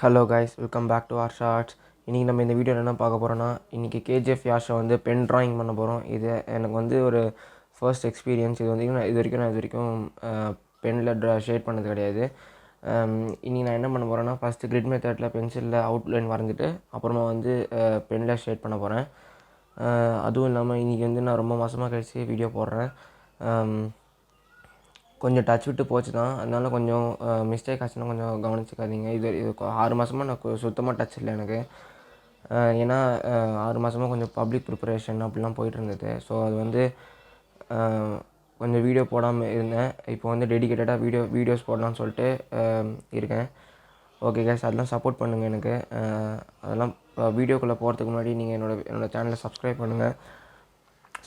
Hello guys, welcome back to Harsha arts. இன்றைக்கி நம்ம இந்த வீடியோவில் என்ன பார்க்க போகிறோன்னா, இன்றைக்கி KGF யாஷை வந்து பென் ட்ராயிங் பண்ண போகிறோம். இது எனக்கு வந்து ஒரு ஃபர்ஸ்ட் எக்ஸ்பீரியன்ஸ். இது வரைக்கும் பெனில் ஷேட் பண்ணது கிடையாது. இன்றைக்கி நான் என்ன பண்ண போகிறேன்னா, ஃபஸ்ட்டு கிரிட் மெத்தடில் பென்சிலில் அவுட்லைன் வரைஞ்சிட்டு அப்புறமா வந்து பெனில் ஷேட் பண்ண போகிறேன். அதுவும் இல்லாமல் இன்றைக்கி வந்து நான் ரொம்ப மாதமாக கழிச்சு வீடியோ போடுறேன். கொஞ்சம் டச் விட்டு போச்சு தான், அதனால கொஞ்சம் மிஸ்டேக் ஆச்சுன்னா கொஞ்சம் கவனிச்சிக்காதீங்க. இது 6 மாதமாக நான் சுத்தமாக டச் இல்லை எனக்கு. ஏன்னா 6 மாதமாக கொஞ்சம் பப்ளிக் ப்ரிப்பரேஷன் அப்படிலாம் போயிட்டு இருந்தது. ஸோ அது வந்து கொஞ்சம் வீடியோ போடாமல் இருந்தேன். இப்போ வந்து டெடிக்கேட்டடாக வீடியோஸ் போடலான்னு சொல்லிட்டு இருக்கேன். ஓகே கேஸ், அதெல்லாம் சப்போர்ட் பண்ணுங்கள் எனக்கு. அதெல்லாம் வீடியோக்குள்ளே போகிறதுக்கு முன்னாடி நீங்கள் என்னோடய சேனலை சப்ஸ்கிரைப் பண்ணுங்கள்.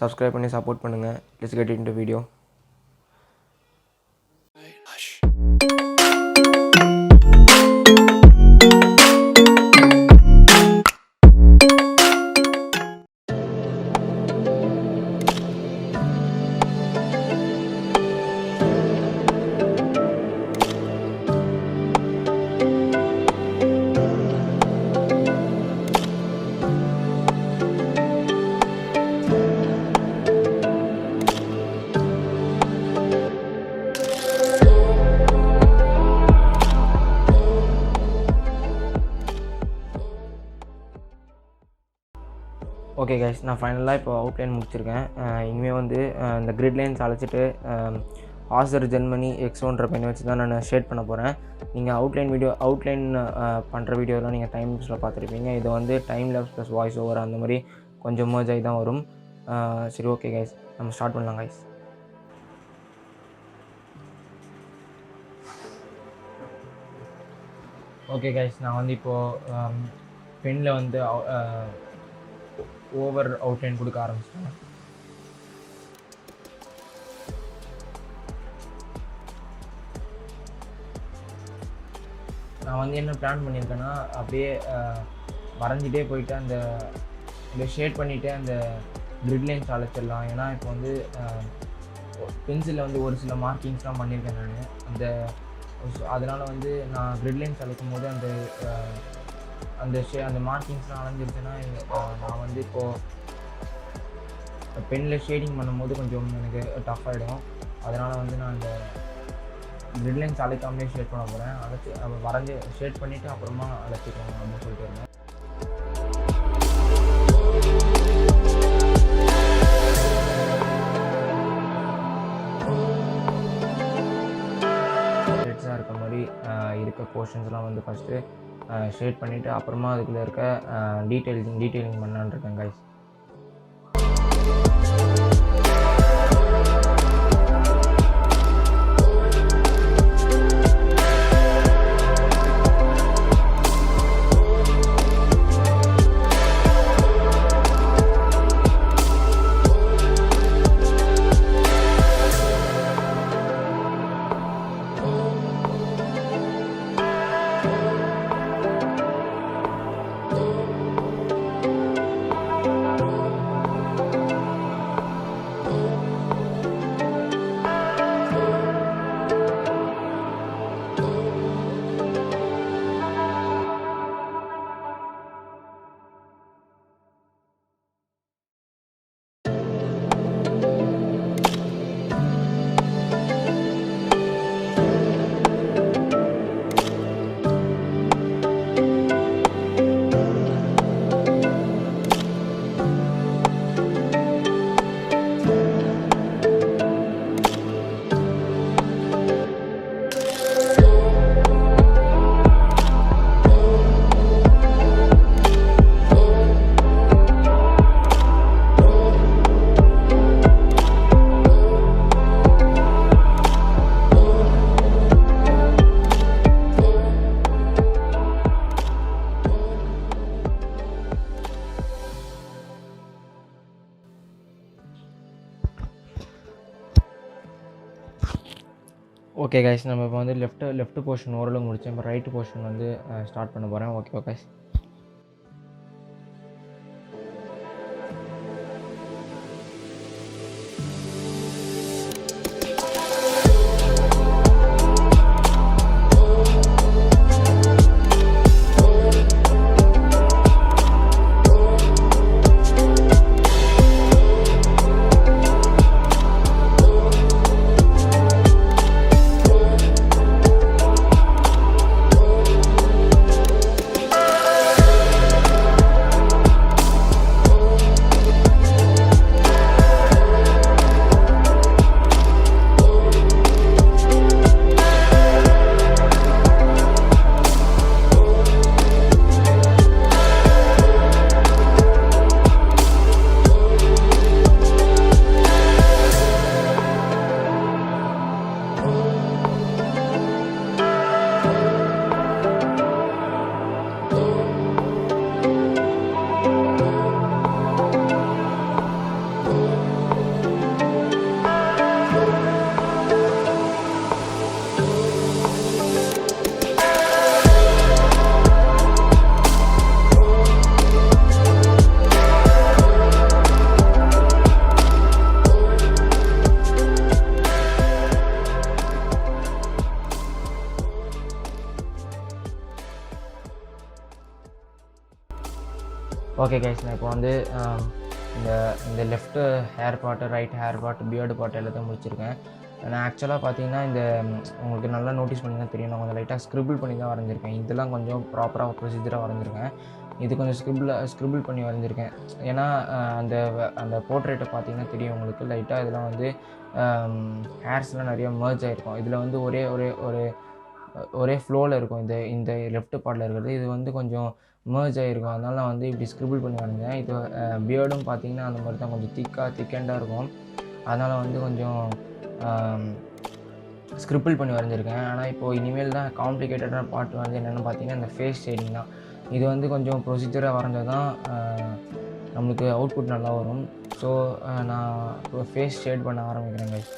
சப்ஸ்கிரைப் பண்ணி சப்போர்ட் பண்ணுங்கள். Let's get into video. Okay guys, நான் ஃபைனலாக இப்போ அவுட்லைன் முடிச்சிருக்கேன். இனிமேல் வந்து இந்த கிரிட் லைன்ஸ் அழைச்சிட்டு ஆசர் ஜெர்மனி X1 பென் வச்சு தான் நான் ஷேட் பண்ண போகிறேன். நீங்கள் அவுட்லைன் பண்ணுற வீடியோலாம் நீங்கள் டைம் லேப்ஸில் பார்த்துருப்பீங்க. இது வந்து time labs plus voice over அந்த மாதிரி கொஞ்சம் மர்ஜ் ஆகி தான் வரும். சரி, ஓகே கைஸ், நம்ம ஸ்டார்ட் பண்ணலாம் கைஸ். ஓகே கைஸ், நான் வந்து இப்போது பெனில் வந்து ஓவர் அவுட்லைன் கொடுக்க ஆரம்பிச்சிட்டேன். நான் வந்து என்ன பிளான் பண்ணியிருக்கேன்னா, அப்படியே வரைஞ்சிட்டே போயிட்டு அந்த ஷேட் பண்ணிவிட்டு அந்த கிரிட் லைன்ஸ் அழைச்சிடலாம். ஏன்னா இப்போ வந்து பென்சிலில் வந்து ஒரு சில மார்க்கிங்ஸ்லாம் பண்ணியிருக்கேன் நான். அதனால் வந்து நான் கிரிட் லைன்ஸ் அழைக்கும் போது அந்த மார்க்கிங்ஸ்லாம் அலைஞ்சிருச்சுன்னா நான் வந்து இப்போது பெனில் ஷேடிங் பண்ணும்போது கொஞ்சம் எனக்கு டஃப் ஆகிடும். அதனால் வந்து நான் அந்த கிரிட் லைன்ஸ் அழைக்காமலே ஷேட் பண்ண போகிறேன். வரைஞ்சி ஷேட் பண்ணிவிட்டு அப்புறமா அழைச்சிக்கோங்க அப்படின்னு சொல்லிட்டு இருந்தேன். ஷேட்ஸாக இருக்க மாதிரி இருக்க போர்ஷன்ஸ்லாம் வந்து ஃபஸ்ட்டு ஷேட் பண்ணிவிட்டு அப்புறமா அதுக்குள்ளே இருக்க டீட்டெயிலிங் பண்ணலான்னு இருக்கேன் கைஸ். ஓகே கைஸ், நம்ம இப்போ வந்து லெஃப்ட் போர்ஷன் ஓரளவு முடித்தேன். இப்போ ரைட்டு போர்ஷன் வந்து ஸ்டார்ட் பண்ண போகிறேன். Okay guys. ஓகே கைஸ், நான் இப்போ வந்து இந்த இந்த left hair part, right hair part, beard part எல்லாத்தையும் முடிச்சிருக்கேன். நான் ஆக்சுவலாக பார்த்தீங்கன்னா இந்த உங்களுக்கு நல்லா நோட்டீஸ் பண்ணிங்கன்னா தெரியும், நான் கொஞ்சம் லைட்டாக ஸ்க்ரிபிள் பண்ணி தான் வரைஞ்சிருக்கேன். இதெல்லாம் கொஞ்சம் ப்ராப்பராக ப்ரொசீஜராக வரைஞ்சிருக்கேன். இது கொஞ்சம் ஸ்க்ரிபிள் பண்ணி வரைஞ்சிருக்கேன். ஏன்னா அந்த போர்ட்ரேட்டை பார்த்தீங்கன்னா தெரியும் உங்களுக்கு, லைட்டாக இதெல்லாம் வந்து ஹேர்ஸ்லாம் நிறைய மர்ஜ் ஆகிருக்கும். இதில் வந்து ஒரே ஃப்ளோவில் இருக்கும். இந்த லெஃப்ட் பார்ட்டில் இருக்கிறது இது வந்து கொஞ்சம் மர்ஜ் ஆகிருக்கும். அதனால் நான் வந்து இப்படி ஸ்க்ரிபிள் பண்ணி வரைஞ்சேன். இது பியர்டும் பார்த்தீங்கன்னா அந்த மாதிரி தான் கொஞ்சம் திக்கெண்டாக இருக்கும். அதனால் வந்து கொஞ்சம் ஸ்க்ரிபிள் பண்ணி வரைஞ்சிருக்கேன். ஆனால் இப்போது இனிமேல் தான் காம்ப்ளிகேட்டடான பார்ட் வந்து என்னென்னு பார்த்தீங்கன்னா இந்த ஃபேஸ் ஷேடிங் தான். இது வந்து கொஞ்சம் ப்ரொசீஜராக வரைஞ்சால் தான் நம்மளுக்கு அவுட்புட் நல்லா வரும். ஸோ நான் இப்போ ஃபேஸ் ஷேட் பண்ண ஆரம்பிக்கிறேன் guys.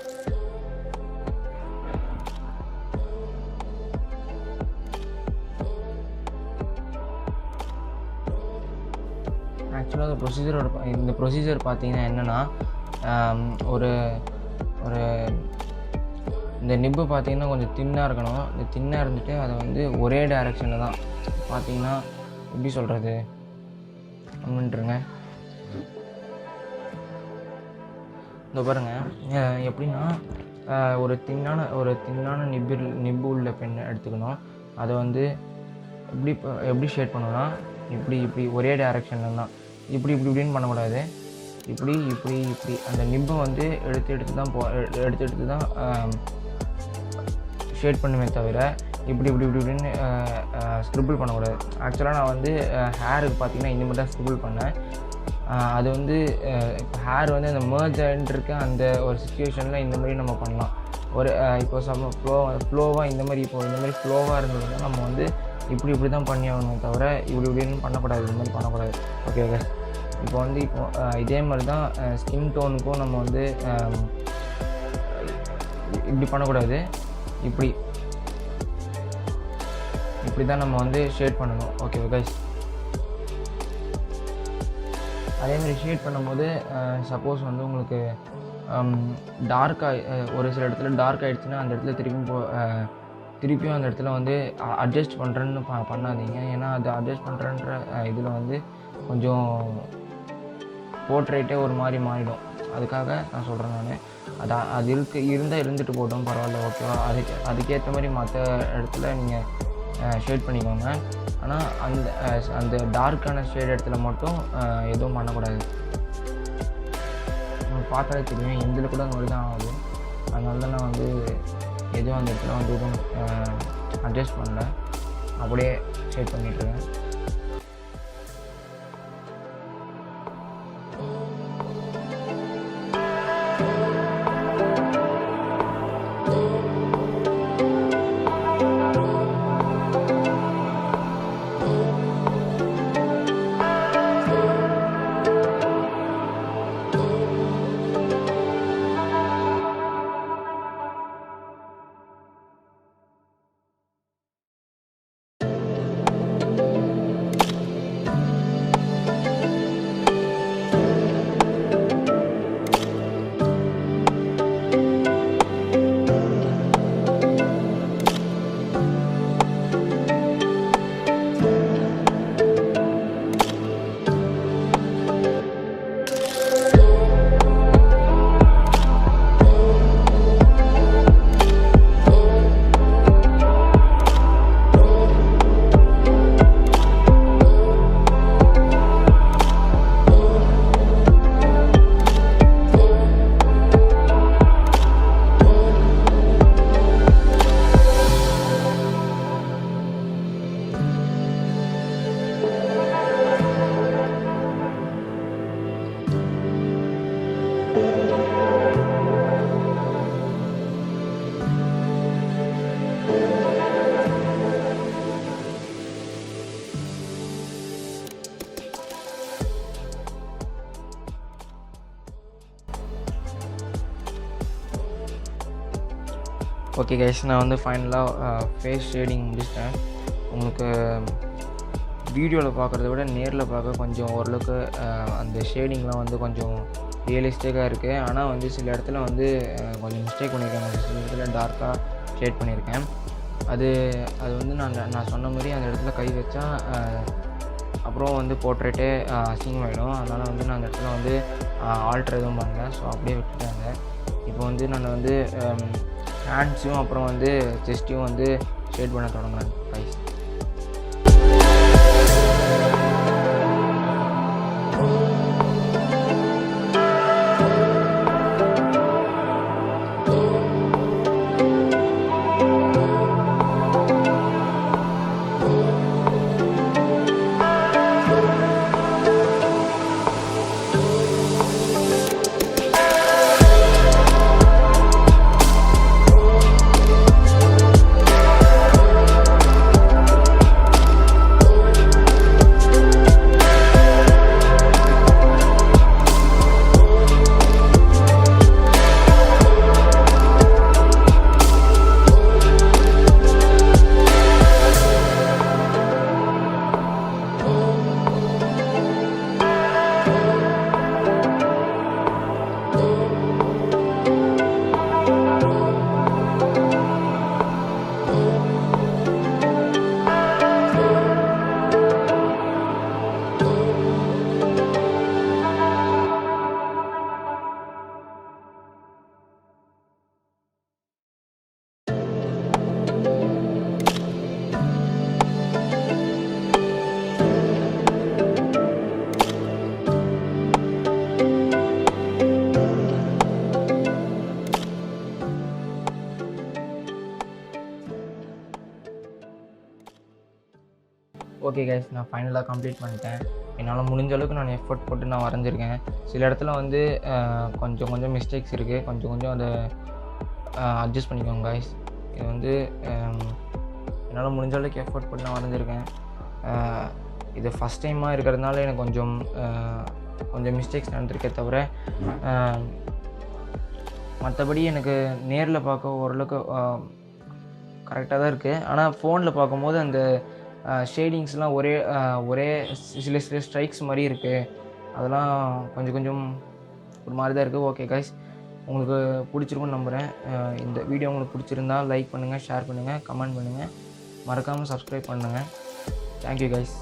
ஆக்சுவலாக இந்த ப்ரொசீஜர் பார்த்தீங்கன்னா என்னென்னா, ஒரு இந்த நிப்பு பார்த்தீங்கன்னா கொஞ்சம் தின்னாக இருக்கணும். இந்த தின்னாக இருந்துட்டு அதை வந்து ஒரே டைரெக்ஷனில் தான் பார்த்தீங்கன்னா, எப்படி சொல்கிறது அப்படின்ட்டுருங்க. இந்த பாருங்கள் எப்படின்னா, ஒரு தின்னான நிப்பு உள்ள பெண்ணை எடுத்துக்கணும். அதை வந்து எப்படி ஷேட் பண்ணணும்னா, இப்படி ஒரே டைரெக்ஷனில் தான், இப்படின்னு பண்ணக்கூடாது. இப்படி அந்த நிப்பை வந்து எடுத்து தான் ஷேட் பண்ணுமே தவிர இப்படின்னு ஸ்க்ரிபிள் பண்ணக்கூடாது. ஆக்சுவலாக நான் வந்து ஹேருக்கு பார்த்தீங்கன்னா இந்த மாதிரி தான் ஸ்க்ரிபிள் பண்ணேன். அது வந்து இப்போ ஹேர் வந்து அந்த மர்ஜ் ஆகிட்டு இருக்க அந்த ஒரு சிச்சுவேஷனில் இந்த மாதிரி நம்ம பண்ணலாம். இப்போ ஃப்ளோவாக இந்த மாதிரி ஃப்ளோவாக இருந்ததுன்னா நம்ம வந்து இப்படி தான் பண்ணி ஆகணும் தவிர இப்படின்னு பண்ணக்கூடாது. இது மாதிரி பண்ணக்கூடாது. Okay okay. இப்போ இதே மாதிரி தான் ஸ்கின் டோனுக்கும் நம்ம வந்து இப்படி பண்ணக்கூடாது. இப்படி தான் நம்ம வந்து ஷேட் பண்ணணும். Okay guys. அதேமாதிரி ஷேட் பண்ணும்போது சப்போஸ் வந்து உங்களுக்கு டார்க்காக ஒரு சில இடத்துல டார்க் ஆகிடுச்சுன்னா அந்த இடத்துல திருப்பியும் அந்த இடத்துல வந்து அட்ஜஸ்ட் பண்ணுறேன்னு பண்ணாதீங்க. ஏன்னா அது அட்ஜஸ்ட் பண்ணுறன்ற இதில் வந்து கொஞ்சம் போர்ட்ரேட்டே ஒரு மாதிரி மாறிடும். அதுக்காக நான் சொல்கிறேன். அது இருந்துட்டு போட்டோம், பரவாயில்ல, ஓகேவா. அதுக்கேற்ற மாதிரி மற்ற இடத்துல நீங்கள் ஷேட் பண்ணிக்கோங்க. ஆனால் அந்த டார்க்கான ஷேட் இடத்துல மட்டும் எதுவும் பண்ணக்கூடாது. உங்களுக்கு பார்த்தாலே தெரியும், எந்தில் கூட அந்த மாதிரி தான் ஆகுது. அதனால தான் நான் வந்து எதுவும் அந்த இடத்துல வந்து எதுவும் அட்ஜஸ்ட் பண்ணல, அப்படியே ஷேட் பண்ணிட்டுருக்கேன். ஓகே கைஸ், நான் வந்து ஃபைனலாக ஃபேஸ் ஷேடிங் முடிச்சிட்டேன். உங்களுக்கு வீடியோவில் பார்க்குறத விட நேரில் பார்க்க கொஞ்சம் ஓரளவுக்கு அந்த ஷேடிங்லாம் வந்து கொஞ்சம் ரியலிஸ்டிக்காக இருக்குது. ஆனால் வந்து சில இடத்துல வந்து கொஞ்சம் மிஸ்டேக் பண்ணியிருக்கேன். சில இடத்துல டார்க்காக ஷேட் பண்ணியிருக்கேன். அது வந்து நான் சொன்ன மாதிரி அந்த இடத்துல கை வச்சா அப்புறம் வந்து போர்ட்ரேட்டே அசிங்கமாயிடும். அதனால் வந்து நான் அந்த இடத்துல வந்து ஆல்ட்ரு எதுவும் பண்ணல. ஸோ அப்படியே விட்டுட்டாங்க. இப்போ வந்து நான் வந்து ஹேண்ட்ஸையும் அப்புறம் வந்து செஸ்ட்டையும் வந்து ஷேட் பண்ண தொடங்குறேன் கைஸ். ஓகே கைஸ், நான் ஃபைனலாக கம்ப்ளீட் பண்ணிட்டேன். என்னால் முடிஞ்ச அளவுக்கு நான் எஃபர்ட் போட்டு நான் வரைஞ்சிருக்கேன். சில இடத்துல வந்து கொஞ்சம் மிஸ்டேக்ஸ் இருக்குது. கொஞ்சம் அதை அட்ஜஸ்ட் பண்ணிக்கோங்க கைஸ். இது வந்து என்னால் முடிஞ்ச அளவுக்கு எஃபர்ட் போட்டு நான் வரைஞ்சிருக்கேன். இது ஃபஸ்ட் டைமாக இருக்கிறதுனால எனக்கு கொஞ்சம் மிஸ்டேக்ஸ் நடந்திருக்கே தவிர மற்றபடி எனக்கு நேரில் பார்க்க ஓரளவுக்கு கரெக்டாக தான் இருக்குது. ஆனால் ஃபோனில் பார்க்கும்போது அந்த ஷேடிங்ஸ்லாம் ஒரே சில ஸ்ட்ரைக்ஸ் மாதிரி இருக்குது. அதெல்லாம் கொஞ்சம் ஒரு மாதிரி தான் இருக்குது. ஓகே கைஸ், உங்களுக்கு பிடிச்சிருக்குன்னு நம்புகிறேன். இந்த வீடியோ உங்களுக்கு பிடிச்சிருந்தா லைக் பண்ணுங்கள், ஷேர் பண்ணுங்கள், கமெண்ட் பண்ணுங்கள், மறக்காமல் சப்ஸ்கிரைப் பண்ணுங்கள். Thank you guys.